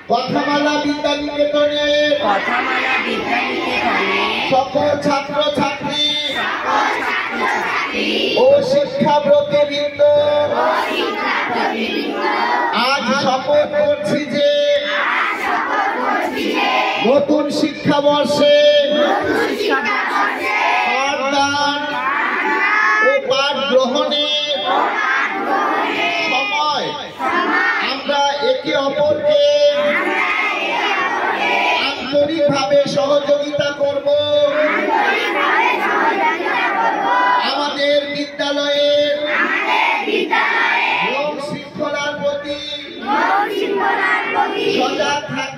কথামালা বিদ্যানিকেতনে সকল ছাত্র ছাত্রী ও শিক্ষাব্রতবৃন্দ আজ শপথ করছি যে নতুন শিক্ষাবর্ষে পাঠদান ও পাঠ গ্রহণের সময় আমরা একে অপরকে আন্তরিকভাবে সহযোগিতা করব। আমাদের বিদ্যালয়ের নিয়ম শৃঙ্খলার প্রতি সজাগ থাকব।